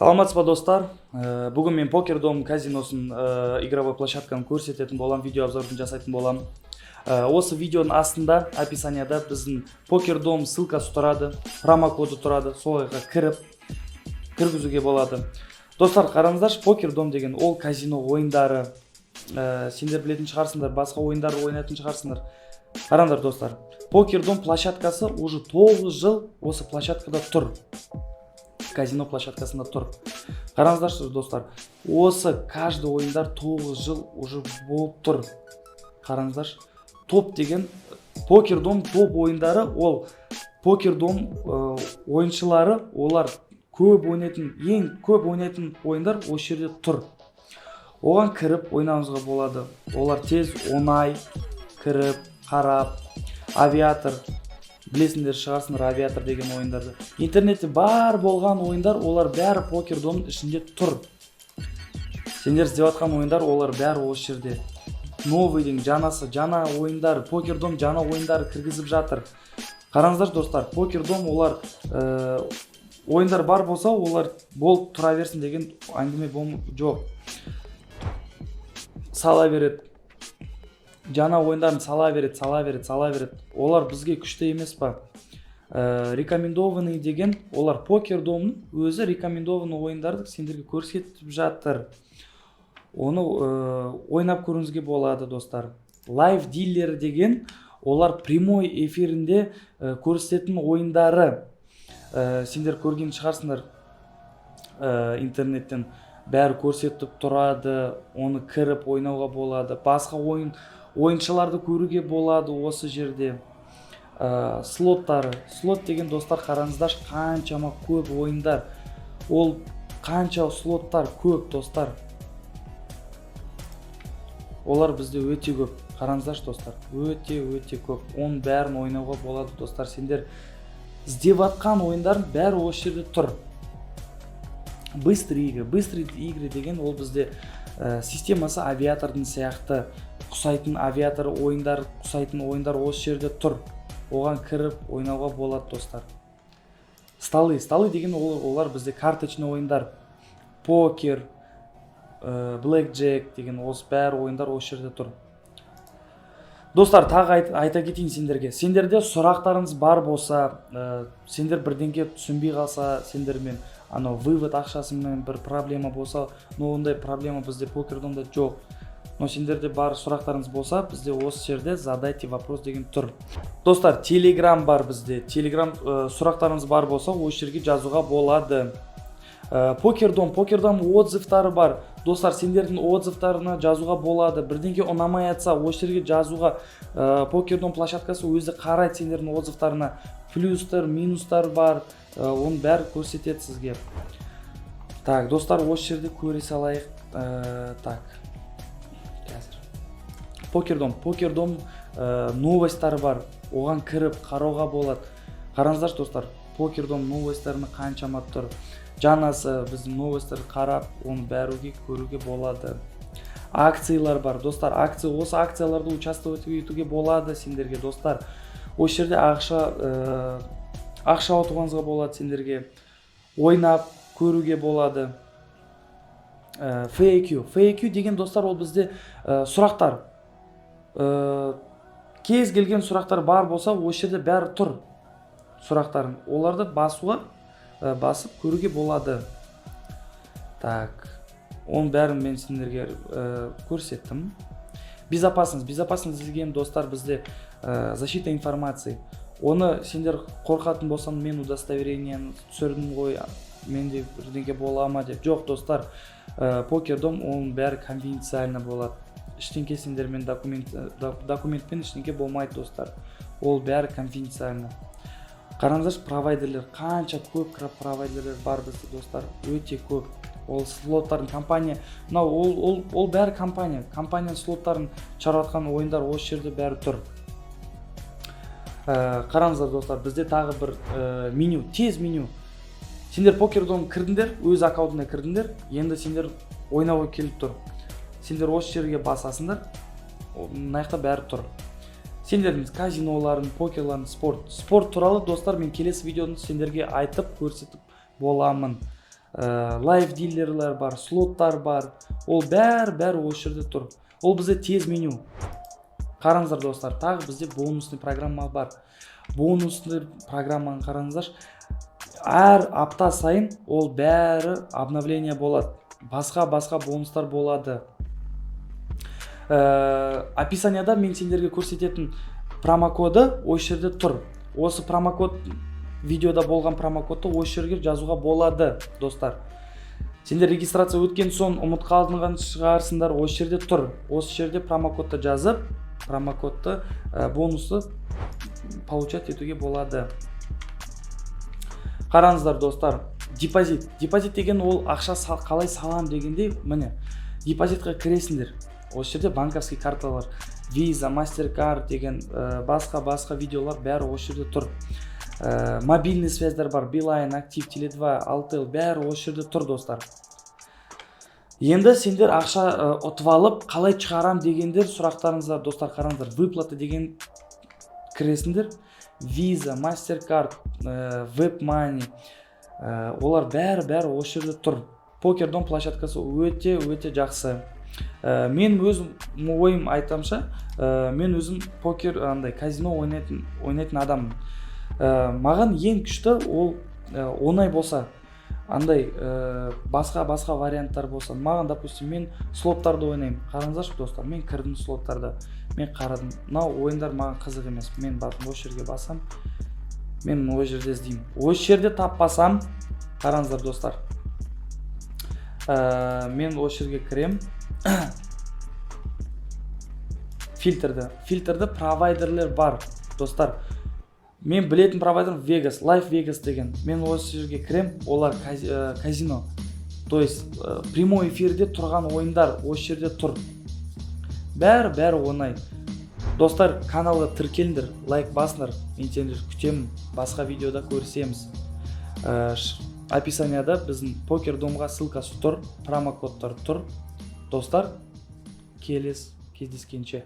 Саламатсызбы достар. Бүгін мен Покердом казиносын игровой площадканы көрсететін болам, видео обзорын жасайтын болам. Осы видеоның астында описанияда біздің Покердом ссылкасы тұрады, промокоды тұрады, солайға кіргізуге болады. Достар, қараңыздаршы, Покердом деген ол казино ойындары, сендер білетін шығарсыңдар, басқа ойындарды ойнайтын шығарсыңдар. Қараңдар достар, Покердом площадкасы уже 9 жыл осы площадкада тұр. Казино площадкасында тұр. Қараңыздаршы достар, осы каждый ойындар 9 жыл уже болып тұр. Қараңыздаршы, топ деген Покердом топ ойындары, ол Покердом ойыншылары, олар ең көп ойнайтын ойындар осы жерде тұр. Оған кіріп ойнауыңызға болады. Олар тез, оңай кіріп, қарап, авиатор, білесіңдер шығарсыңдар авиатор деген ойындарды. Интернетте бар болған ойындар, олар бәрі Покердомның ішінде тұр. Сендер іздеп жатқан ойындар, олар бәрі осы жерде. Новый деген жаңа ойындар, Покердом жаңа ойындар кіргізіп жатыр. Қараңыздар достар, Покердом олар ойындар бар болса, олар болып тұра берсін деген әңгіме жоқ. Сала береді. Жаңа ойындарын сала береді. Олар бізге күшті емес па? Рекомендованный деген, олар Покердомның өзі рекомендованный ойындарды сендерге көрсетіп жатыр. Оны ойнап көріңізге болады, достар. Live дилер деген, олар прямой эфирінде көрсететін ойындары. Сендер көрген шығарсыңдар интернеттен бәрі көрсетіп тұрады, оны кіріп ойнауға болады. Басқа ойыншыларды көруге болады осы жерде. Слоттары. Слот деген достар, қараңыздар, қаншама көп ойындар. Ол қанша слоттар көп достар. Олар бізде өте көп. Қараңыздар достар, өте көп. Оның бәрін ойнауға болады достар. Сендер іздеп жатқан ойындардың бәрі осы жерде тұр. Быстрый игры деген ол бізде системасы авиатордың сияқты. Құсайтын авиатор ойындар, құсайтын ойындар осы жерде тұр. Оған кіріп ойнауға болады достар. Сталы деген олар бізде карточный ойындар. Покер, блэкджек деген осы бәрі ойындар осы жерде тұр. Достар, тағы айта кетейін сендерге. Сендерде сұрақтарыңыз бар болса, сендер бірдеңке түсінбей қалса, сендермен вывод ақшасымен бір проблема болса, ондай проблема бізде Покердомда жоқ. Но сендерде бар сұрақтарыңыз болса, бізде осы жерде задайте вопрос деген тұр. Достар, Telegram бар бізде. Telegram сұрақтарыңыз бар болса, осы жерге жазуға болады. Покердом отзывтары бар. Достар, сендердің отзывтарына жазуға болады. Бірдеңке ұнамай жатса, осы жерге жазуға. Покердом площадкасы өзі қарайды сендердің отзывтарына. Плюстар, минустар бар. Оны бәрі көрсетеді сізге. Так, достар, осы жерде көре салайық. Так. Покердом новостары бар. Оған кіріп қарауға болады. Қараңыздар достар, Покердом новостарына қаншама тұр. Жаңасы біздің новостарды қарап, оны бәруге көруге болады. Акциялар бар. Достар, осы акцияларды участвовать етуге болады сендерге достар. Осы жерде ақша ұтуыңызға болады сендерге. Ойнап көруге болады. FAQ деген достар, ол бізде сұрақтар. Кез келген сұрақтар бар болса, осы жерде бәрі тұр сұрақтарын. Оларды басып көруге болады. Так, оның бәрін мен сендерге көрсеттім. Безопасность деген достар, бізде защита информации. Оны сендер қорқатын болсан, мен удостоверениені түсірдім ғой, менде бірдеңке бола ма деп. Жоқ достар, Покердом оның бәрі конфиденциально болады. Ештеңке сендермен документпен ештеңке болмайды достар. Ол бәрі конфиденциально. Қараңыздар, провайдерлер, қанша көп провайдерлер бар бізде достар, өте көп. Ол слоттардың компания, ол бәрі компания. Компанияның слоттарын шығаратын ойындар осы жерде бәрі тұр. Қараңыздар достар, бізде тағы бір меню, тез меню. Сендер Покердом кірдіңдер, өз аккаунтына кірдіңдер, енді сендер ойнауға келіп тұр. Сендер осы жерге басасыңдар, мынаяқта бәрі тұр. Сендердің казиноларын, покерларын, спорт туралы достар, мен келесі видеоны сендерге айтып көрсетіп боламын. лайв дилерлер бар, слоттар бар. Ол бәрі осы жерде тұр. Ол бізде тез меню. Қараңыздар достар, тағы бізде бонусный программа бар. Бонусный программаны қараңыздар. Әр апта сайын ол бәрі обновление болады. Басқа бонустар болады. Описанияда мен сендерге көрсететін промокоды осы жерде тұр. Осы промокод, видеода болған промокодты осы жерге жазуға болады, достар. Сендер регистрация өткен соң ұмыт қалдырған шығарсыңдар, осы жерде тұр. Осы жерде промокодты жазып, промокодты бонусы получать етуге болады. Қараңыздар достар, депозит. Депозит деген ол ақша қалай салам дегенде, міне, депозитқа кіресіңдер. Осы жерде банковский карталар, Visa, MasterCard деген басқа видеолар бәрі осы жерде тұр. Мобильный связьдар бар, Билайн, Актив, Теле2, Алтел, бәрі осы жерде тұр, достар. Енді сендер ақша ұтып алып, қалай шығарам дегендер сұрақтарыңыздар, достар, қараңыздар. Выплата деген кіресіңдер. Visa, MasterCard, WebMoney, олар бәрі осы жерде тұр. Покердом площадкасы өте жақсы. Мен өзім ойым айтамша, мен өзім покер, казино ойнайтын адаммын. Маған ең күшті ол оңай болса, басқа варианттар болса. Маған, допустим, мен слоттарды ойнаймын. Қараңыздаршы достар, мен кірдім слоттарда, мен қарадым. Мынау ойындар маған қызық емес. Мен осы жерге басам, мен осы жерде іздеймін. Осы жерде таппасам, қараңыздар достар, мен осы жерге кірем. Фильтрді провайдерлер бар, достар. Мен білетін провайдер Vegas, Live Vegas деген. Мен осы жерге кірем, олар казино. То есть прямой эфирде тұрған ойындар осы жерде тұр. Бәрі оңай. Достар, каналға тіркеліңдер, лайк басыңдар. Мен сендерді күтемін. Басқа видеода көрісеміз. Описанияда біздің покердомға ссылкасы тұр, промокодтар тұр. Достар, кездескенше.